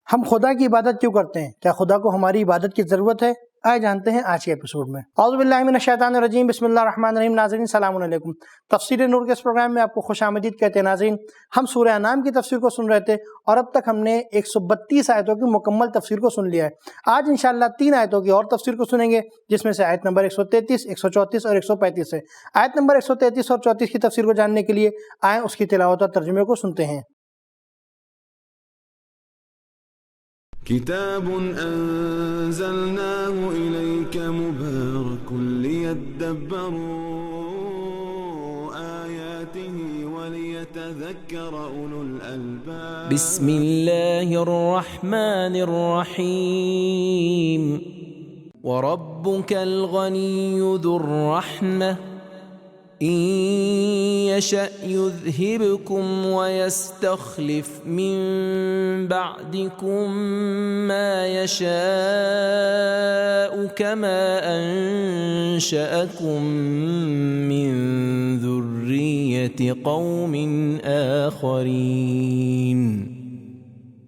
ہم خدا کی عبادت کیوں کرتے ہیں؟ کیا خدا کو ہماری عبادت کی ضرورت ہے؟ آئے جانتے ہیں آج کے ایپیسوڈ میں۔ اعوذ باللہ من الشیطان الرجیم، بسم اللہ الرحمن الرحیم۔ ناظرین السلام علیکم، تفسیر نور کے اس پروگرام میں آپ کو خوش آمدید کہتے ہیں۔ ناظرین، ہم سورہ انعام کی تفسیر کو سن رہے تھے اور اب تک ہم نے 132 آیتوں کی مکمل تفسیر کو سن لیا ہے۔ آج انشاءاللہ 3 آیتوں کی اور تفسیر کو سنیں گے، جس میں سے آیت نمبر 133، 134 اور 135 ہے۔ آیت نمبر 133 اور 34 کی تفسیر کو جاننے کے لیے آئیں اس کی تلاوت اور ترجمے کو سنتے ہیں۔ كتاب أنزلناه إليك مبارك ليدبروا آياته وليتذكر أولو الألباب بسم الله الرحمن الرحيم وربك الغني ذو الرحمة إن يشأ يذهبكم ويستخلف من بعدكم ما يشاء كما أنشأكم من ذرية قوم آخرين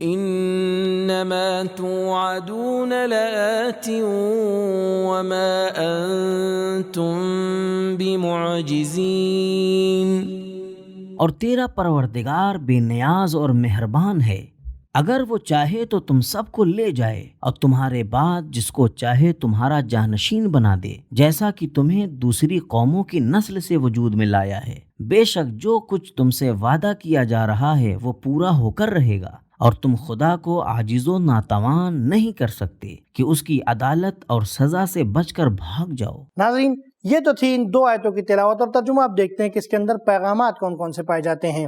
انما توعدون لآت وما انتم بمعجزین۔ اور تیرا پروردگار بے نیاز اور مہربان ہے، اگر وہ چاہے تو تم سب کو لے جائے اور تمہارے بعد جس کو چاہے تمہارا جانشین بنا دے، جیسا کہ تمہیں دوسری قوموں کی نسل سے وجود میں لایا ہے۔ بے شک جو کچھ تم سے وعدہ کیا جا رہا ہے وہ پورا ہو کر رہے گا، اور تم خدا کو عاجز و ناتوان نہیں کر سکتے کہ اس کی عدالت اور سزا سے بچ کر بھاگ جاؤ۔ ناظرین، یہ تو تھی ان 2 آیتوں کی تلاوت اور ترجمہ۔ آپ دیکھتے ہیں کہ اس کے اندر پیغامات کون کون سے پائے جاتے ہیں۔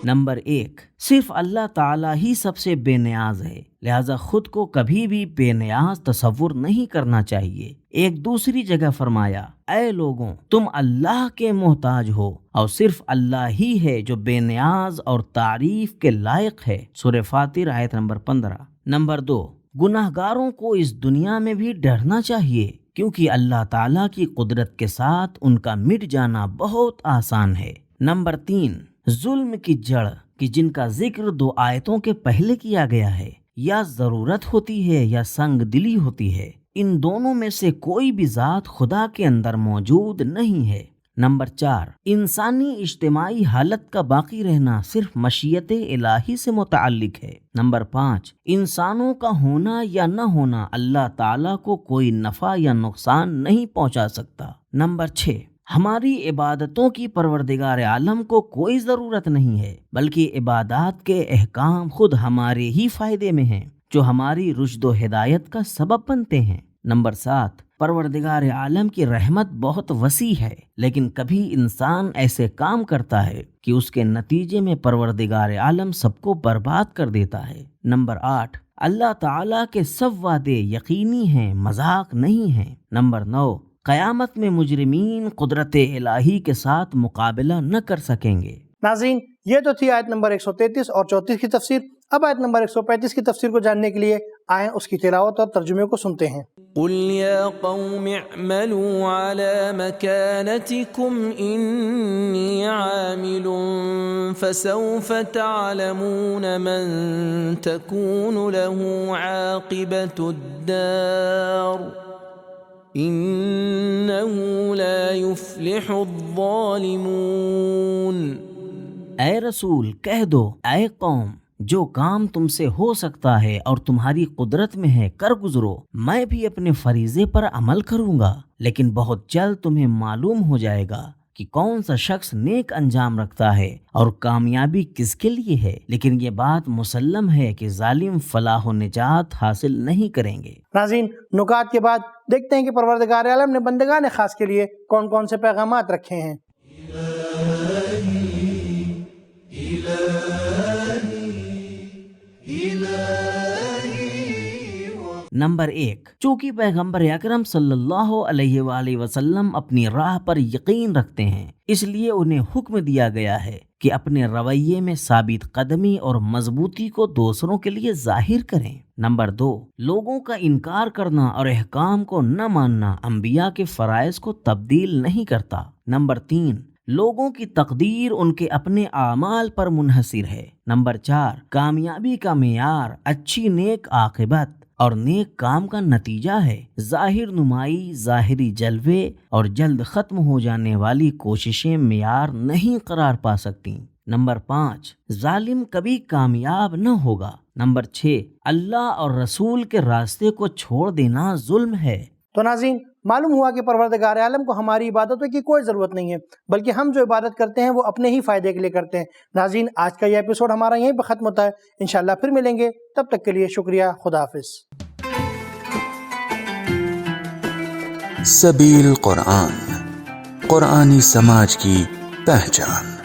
نمبر 1، صرف اللہ تعالیٰ ہی سب سے بے نیاز ہے، لہذا خود کو کبھی بھی بے نیاز تصور نہیں کرنا چاہیے۔ ایک دوسری جگہ فرمایا، اے لوگوں تم اللہ کے محتاج ہو، اور صرف اللہ ہی ہے جو بے نیاز اور تعریف کے لائق ہے۔ سورہ فاطر آیت نمبر 15۔ نمبر 2، گناہگاروں کو اس دنیا میں بھی ڈرنا چاہیے، کیونکہ اللہ تعالیٰ کی قدرت کے ساتھ ان کا مٹ جانا بہت آسان ہے۔ نمبر 3، ظلم کی جڑ کہ جن کا ذکر 2 آیتوں کے پہلے کیا گیا ہے، یا ضرورت ہوتی ہے یا سنگ دلی ہوتی ہے، ان دونوں میں سے کوئی بھی ذات خدا کے اندر موجود نہیں ہے۔ نمبر 4، انسانی اجتماعی حالت کا باقی رہنا صرف مشیت الہی سے متعلق ہے۔ نمبر 5، انسانوں کا ہونا یا نہ ہونا اللہ تعالیٰ کو کوئی نفع یا نقصان نہیں پہنچا سکتا۔ نمبر 6، ہماری عبادتوں کی پروردگار عالم کو کوئی ضرورت نہیں ہے، بلکہ عبادات کے احکام خود ہمارے ہی فائدے میں ہیں، جو ہماری رشد و ہدایت کا سبب بنتے ہیں۔ نمبر 7، پروردگار عالم کی رحمت بہت وسیع ہے، لیکن کبھی انسان ایسے کام کرتا ہے کہ اس کے نتیجے میں پروردگار عالم سب کو برباد کر دیتا ہے۔ نمبر 8، اللہ تعالیٰ کے سب وعدے یقینی ہیں، مذاق نہیں ہیں۔ نمبر 9، قیامت میں مجرمین قدرت الہی کے ساتھ مقابلہ نہ کر سکیں گے۔ ناظرین، یہ تو تھی آیت نمبر 133 اور 34 کی تفسیر۔ اب آیت نمبر 135 کی تفسیر کو جاننے کے لیے آئیں اس کی تلاوت اور ترجمے کو سنتے ہیں۔ قل یا قوم اعملوا على مكانتكم انی عامل فسوف تعلمون من تكون له عاقبة الدار انه لا يفلح الظالمون۔ اے رسول کہہ دو، اے قوم، جو کام تم سے ہو سکتا ہے اور تمہاری قدرت میں ہے کر گزرو، میں بھی اپنے فریضے پر عمل کروں گا، لیکن بہت جلد تمہیں معلوم ہو جائے گا کہ کون سا شخص نیک انجام رکھتا ہے اور کامیابی کس کے لیے ہے، لیکن یہ بات مسلم ہے کہ ظالم فلاح و نجات حاصل نہیں کریں گے۔ ناظرین، نکات کے بعد دیکھتے ہیں کہ پروردگار عالم نے بندگان خاص کے لیے کون کون سے پیغامات رکھے ہیں۔ نمبر 1، چونکہ پیغمبر اکرم صلی اللہ علیہ وآلہ وسلم اپنی راہ پر یقین رکھتے ہیں، اس لیے انہیں حکم دیا گیا ہے کہ اپنے رویے میں ثابت قدمی اور مضبوطی کو دوسروں کے لیے ظاہر کریں۔ نمبر 2، لوگوں کا انکار کرنا اور احکام کو نہ ماننا انبیاء کے فرائض کو تبدیل نہیں کرتا۔ نمبر 3، لوگوں کی تقدیر ان کے اپنے اعمال پر منحصر ہے۔ نمبر 4، کامیابی کا معیار اچھی نیک عاقبت اور نیک کام کا نتیجہ ہے، ظاہر نمائی، ظاہری جلوے اور جلد ختم ہو جانے والی کوششیں معیار نہیں قرار پا سکتی۔ نمبر 5، ظالم کبھی کامیاب نہ ہوگا۔ نمبر 6، اللہ اور رسول کے راستے کو چھوڑ دینا ظلم ہے۔ تو ناظرین، معلوم ہوا کہ پروردگار عالم کو ہماری عبادتوں کی کوئی ضرورت نہیں ہے، بلکہ ہم جو عبادت کرتے ہیں وہ اپنے ہی فائدے کے لیے کرتے ہیں۔ ناظرین، آج کا یہ ایپیسوڈ ہمارا یہیں پہ ختم ہوتا ہے، انشاءاللہ پھر ملیں گے، تب تک کے لیے شکریہ، خدا حافظ۔ سبیل قرآن، قرآنی سماج کی پہچان۔